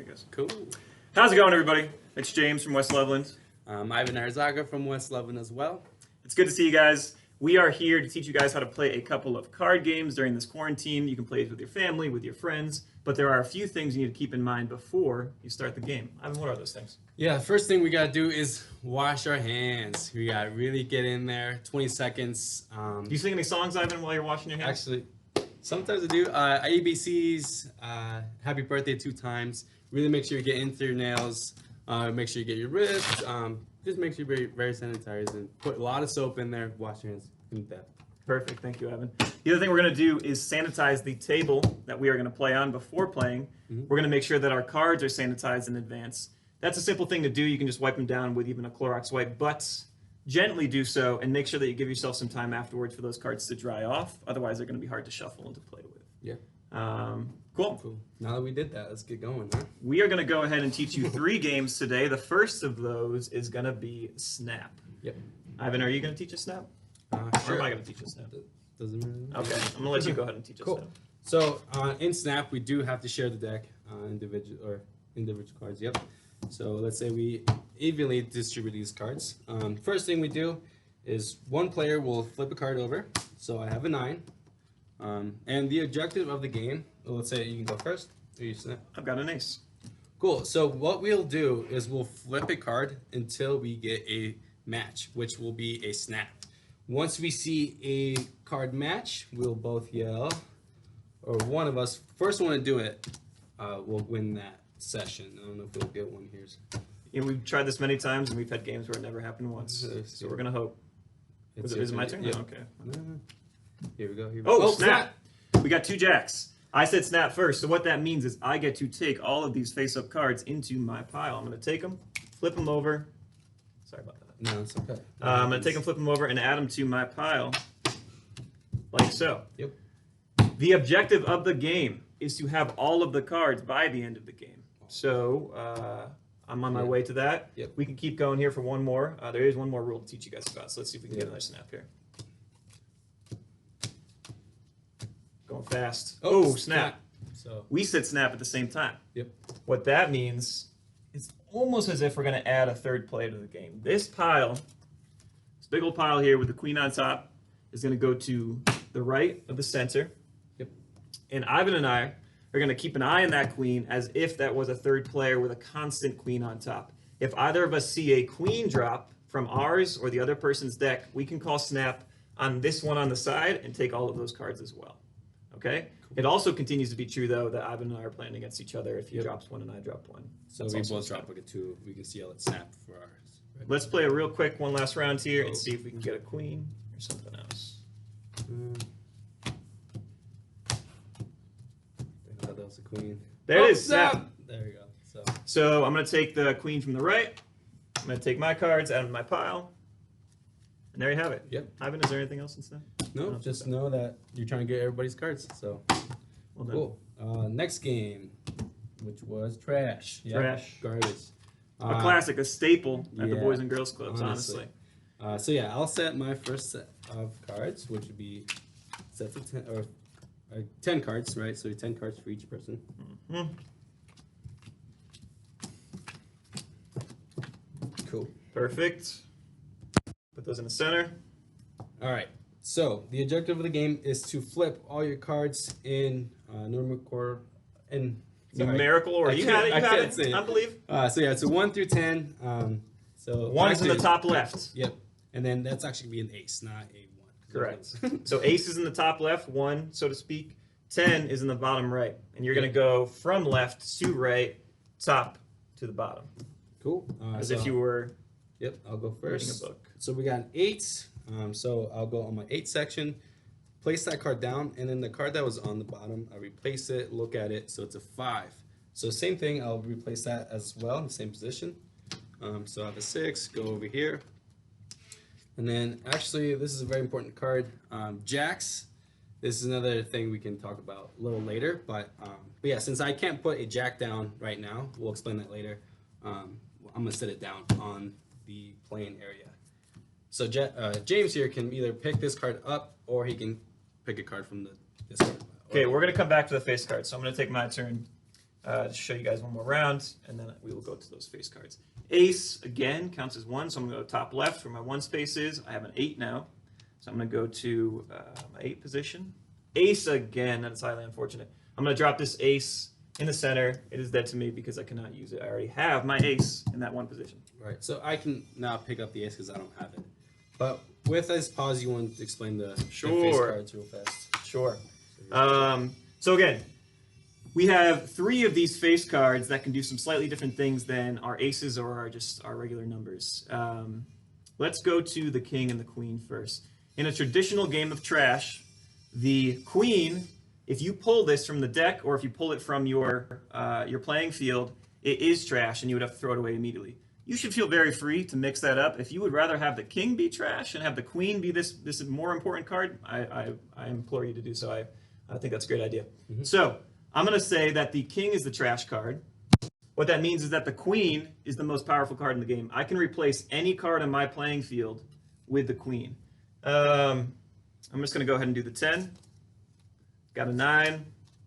There it goes. Cool. How's it going, everybody? It's James from West Loveland. Ivan Arzaga from West Loveland as well. It's good to see you guys. We are here to teach you guys how to play a couple of card games during this quarantine. You can play it with your family, with your friends, but there are a few things you need to keep in mind before you start the game. Ivan, what are those things? Yeah, first thing we got to do is wash our hands. We got to really get in there. 20 seconds. Do you sing any songs, Ivan, while you're washing your hands? Actually, sometimes I do. ABCs, happy birthday 2 times. Really make sure you get into your nails. Make sure you get your wrists. Just make sure you're very, very sanitized and put a lot of soap in there. Wash your hands in depth. Perfect. Thank you, Evan. The other thing we're going to do is sanitize the table that we are going to play on before playing. Mm-hmm. We're going to make sure that our cards are sanitized in advance. That's a simple thing to do. You can just wipe them down with even a Clorox wipe, but gently do so and make sure that you give yourself some time afterwards for those cards to dry off. Otherwise, they're going to be hard to shuffle and to play with. Yeah. Cool. Now that we did that, let's get going, huh? We are going to go ahead and teach you 3 games today. The first of those is going to be Snap. Yep. Ivan, are you going to teach us Snap? Sure. Or am I going to teach us Snap? Doesn't matter. Okay, I'm going to let you go ahead and teach us Cool. Snap. So in Snap, we do have to share the deck, individual cards. Yep. So let's say we evenly distribute these cards. First thing we do is one player will flip a card over. So I have a 9. And the objective of the game, let's say you can go first. Or you Snap. I've got an ace. Cool. So what we'll do is we'll flip a card until we get a match, which will be a snap. Once we see a card match, we'll both yell, or one of us, first one to do it, will win that session. I don't know if we'll get one here. Yeah, we've tried this many times, and we've had games where it never happened once. So we're going to hope. Is it my turn? Yeah. Okay. Here we go. Oh, snap! We got 2 jacks. I said snap first, so what that means is I get to take all of these face-up cards into my pile. I'm going to take them, flip them over. Sorry about that. No, it's okay. I'm going to take them, flip them over, and add them to my pile, like so. Yep. The objective of the game is to have all of the cards by the end of the game. So I'm on my way to that. Yep. We can keep going here for one more. There is one more rule to teach you guys about, so let's see if we can get another snap here. Going fast. Oh, snap. So We said snap at the same time. Yep. What that means is almost as if we're going to add a third player to the game. This pile, this big old pile here with the queen on top, is going to go to the right of the center. Yep. And Ivan and I are going to keep an eye on that queen as if that was a third player with a constant queen on top. If either of us see a queen drop from ours or the other person's deck, we can call snap on this one on the side and take all of those cards as well. Okay? Cool. It also continues to be true, though, that Ivan and I are playing against each other if he drops one and I drop one. So we both drop like a 2. We can see how it snap for ours. Right? Let's play a real quick one last round here and see if we can get a queen or something else. I thought that was a queen. There it is. Snap. There we go. So I'm going to take the queen from the right. I'm going to take my cards out of my pile. And there you have it. Yep. Ivan, is there anything else in Snap? No, just know that you're trying to get everybody's cards. So Well done. cool. Next game, which was trash. Yep. Trash. Garbage. A classic, a staple at the yeah, Boys and Girls Clubs, honestly. So yeah, I'll set my first set of cards, which would be sets of 10 or 10 cards, right? So 10 cards for each person. Mm-hmm. Cool. Perfect. Put those in the center. All right. So the objective of the game is to flip all your cards in numerical Order. You had it. You had it. I believe. So yeah, so 1 through 10. So 1 is in the top left. Yep. And then that's actually be an ace, not a 1. Correct. So ace is in the top left, 1, so to speak. 10 is in the bottom right. And you're going to go from left to right, top to the bottom. Cool. As if you were Yep, I'll go reading first. a book. So we got an 8. So I'll go on my 8 section, place that card down, and then the card that was on the bottom, I replace it, look at it, so it's a 5. So same thing, I'll replace that as well in the same position. So I have a 6, go over here. And then actually, this is a very important card. Jacks. This is another thing we can talk about a little later. But yeah, since I can't put a jack down right now, we'll explain that later. I'm going to set it down on the playing area. So James here can either pick this card up or he can pick a card from this card. Okay, we're going to come back to the face card. So I'm going to take my turn to show you guys one more round, and then we will go to those face cards. Ace, again, counts as 1, so I'm going to go top left where my 1 space is. I have an 8 now, so I'm going to go to my 8 position. Ace again, that's highly unfortunate. I'm going to drop this ace in the center. It is dead to me because I cannot use it. I already have my ace in that 1 position. Right, so I can now pick up the ace because I don't have it. But with this pause, you want to explain the face cards real fast. Sure. So again, we have 3 of these face cards that can do some slightly different things than our aces or our regular numbers. Let's go to the king and the queen first. In a traditional game of trash, the queen, if you pull this from the deck or if you pull it from your playing field, it is trash and you would have to throw it away immediately. You should feel very free to mix that up. If you would rather have the king be trash and have the queen be this more important card, I implore you to do so. I think that's a great idea. Mm-hmm. So I'm going to say that the king is the trash card. What that means is that the queen is the most powerful card in the game. I can replace any card on my playing field with the queen. I'm just going to go ahead and do the 10. Got a 9.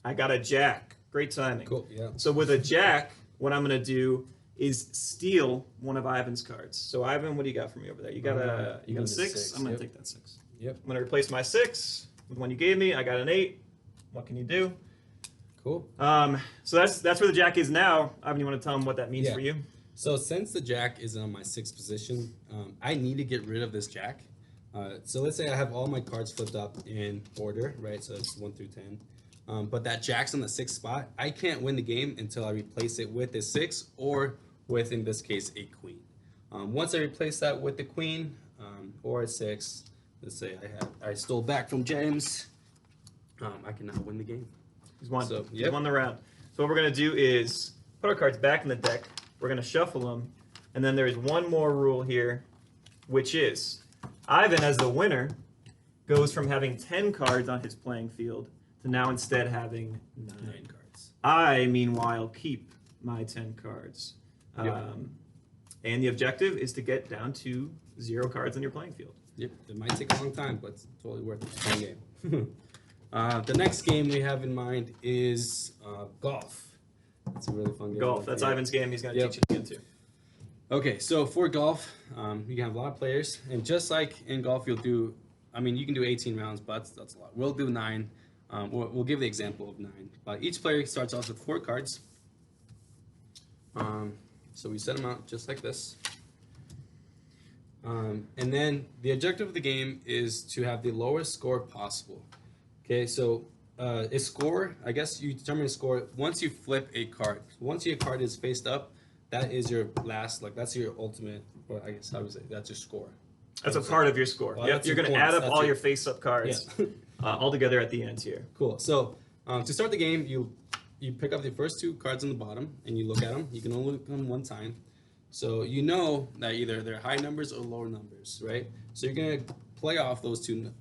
I got a jack. Great timing. Cool, yeah. So with a jack, what I'm going to do is steal one of Ivan's cards. So Ivan, what do you got for me over there? You got a 6? I'm going to take that 6. Yep. I'm going to replace my 6 with one you gave me. I got an 8. What can you do? Cool. So that's where the jack is now. Ivan, you want to tell him what that means for you? So since the jack is on my 6th position, I need to get rid of this jack. So let's say I have all my cards flipped up in order, right? So it's 1 through 10. But that jack's on the 6th spot. I can't win the game until I replace it with a 6 or with, in this case, a queen. Once I replace that with the queen or a 6, let's say I stole back from James, I can now win the game. He's won. So, He's won the round. So what we're going to do is put our cards back in the deck. We're going to shuffle them. And then there's one more rule here, which is Ivan, as the winner, goes from having 10 cards on his playing field to now instead having 9 cards. I, meanwhile, keep my 10 cards. And the objective is to get down to 0 cards on your playing field. Yep, it might take a long time, but it's totally worth it. Fun game. The next game we have in mind is golf. It's a really fun game. Golf. That's Ivan's game. He's going to teach it again, too. Okay, so for golf, you can have a lot of players. And just like in golf, you can do 18 rounds, but that's a lot. We'll do 9. We'll give the example of 9. Each player starts off with 4 cards. So we set them out just like this. And then the objective of the game is to have the lowest score possible. Okay, so a score, I guess you determine a score once you flip a card. Once your card is faced up, that is your last, that's your ultimate, or I guess I would say that's your score. That's a part of your score. Well, yep, you're going to add up all your face-up cards Yeah. all together at the end here. Cool. So to start the game, you pick up the first 2 cards on the bottom, and you look at them. You can only look at them one time. So you know that either they're high numbers or low numbers, right? So you're going to play off those two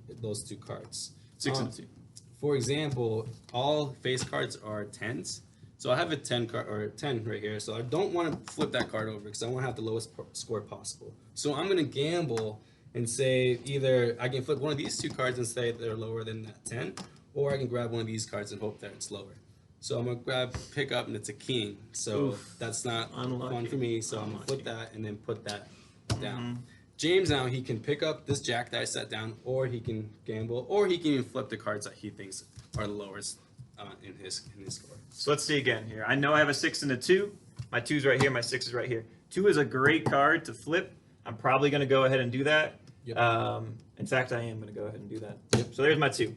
cards. 6 and 2. For example, all face cards are 10s. So I have a 10 card or 10 right here. So I don't want to flip that card over because I want to have the lowest score possible. So I'm going to gamble and say either I can flip one of these 2 cards and say they're lower than that 10, or I can grab one of these cards and hope that it's lower. So I'm going to pick up and it's a king. So that's not fun for me. So I'm going to flip that and then put that down. James now, he can pick up this jack that I set down, or he can gamble, or he can even flip the cards that he thinks are the lowest in his score. So let's see again here. I know I have a 6 and a 2. My 2's right here. My 6 is right here. 2 is a great card to flip. I'm probably going to go ahead and do that. Yep. In fact, I am going to go ahead and do that. Yep. So there's my 2.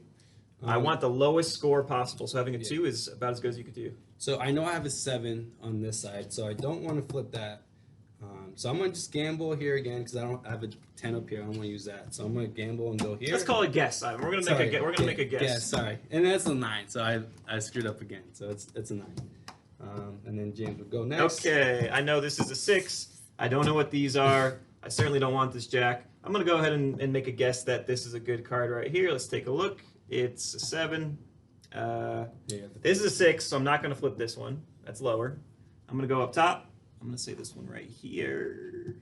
I want the lowest score possible. So having a 2 is about as good as you could do. So I know I have a 7 on this side, so I don't want to flip that. So I'm going to just gamble here again because I don't have a 10 up here. I don't want to use that. So I'm going to gamble and go here. Let's call it guess, Ivan. We're going to make a guess. Guess, sorry. And that's a 9. So I screwed up again. So it's a 9. And then James would go next. Okay. I know this is a 6. I don't know what these are. I certainly don't want this jack. I'm going to go ahead and make a guess that this is a good card right here. Let's take a look. It's a 7. This is a 6, so I'm not going to flip this one. That's lower. I'm going to go up top. I'm going to say this one right here.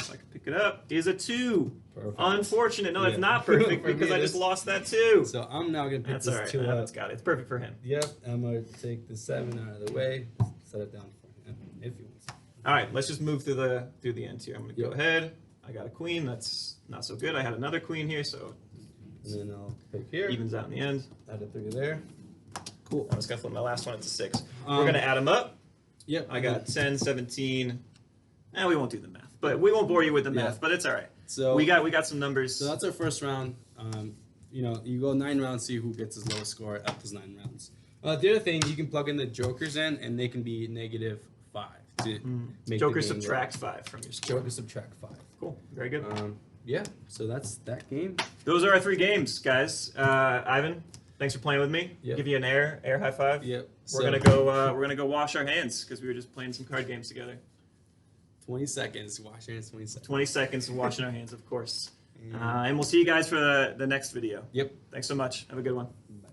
So I can pick Pick it up. Is a 2. Perfect. Unfortunate. No, Yeah. it's not perfect For me, because I it just is. lost that 2. So I'm now gonna pick That's this all right. 2 Evan's up. got it. It's perfect for him. Yep, I'm gonna take the 7 out of the way. Set it down for him if he wants. All right, let's just move through the end here. I'm gonna go Yep. ahead. I got a queen. That's not so good. I had another queen here, so And then I'll pick here. evens out in the end. Add a 3 there. Cool. I was gonna flip my last one into 6. We're Um, gonna add them up. Yep. I got 10, 17. We won't do the math, but we won't bore you with the math. Yeah. But it's all right. So We got some numbers. So that's our first round. You go 9 rounds, see who gets his lowest score at those 9 rounds. The other thing, you can plug in the jokers in, and they can be -5 to make the Joker game subtract 5 from your score. Joker subtract 5. Cool. Very good. Yeah. So that's that game. Those are our 3 games, guys. Ivan, thanks for playing with me. Yep. Give you an air high five. Yep. We're gonna go wash our hands because we were just playing some card games together. 20 seconds. Wash your hands. 20 seconds. 20 seconds of washing our hands, of course. And we'll see you guys for the next video. Yep. Thanks so much. Have a good one. Bye.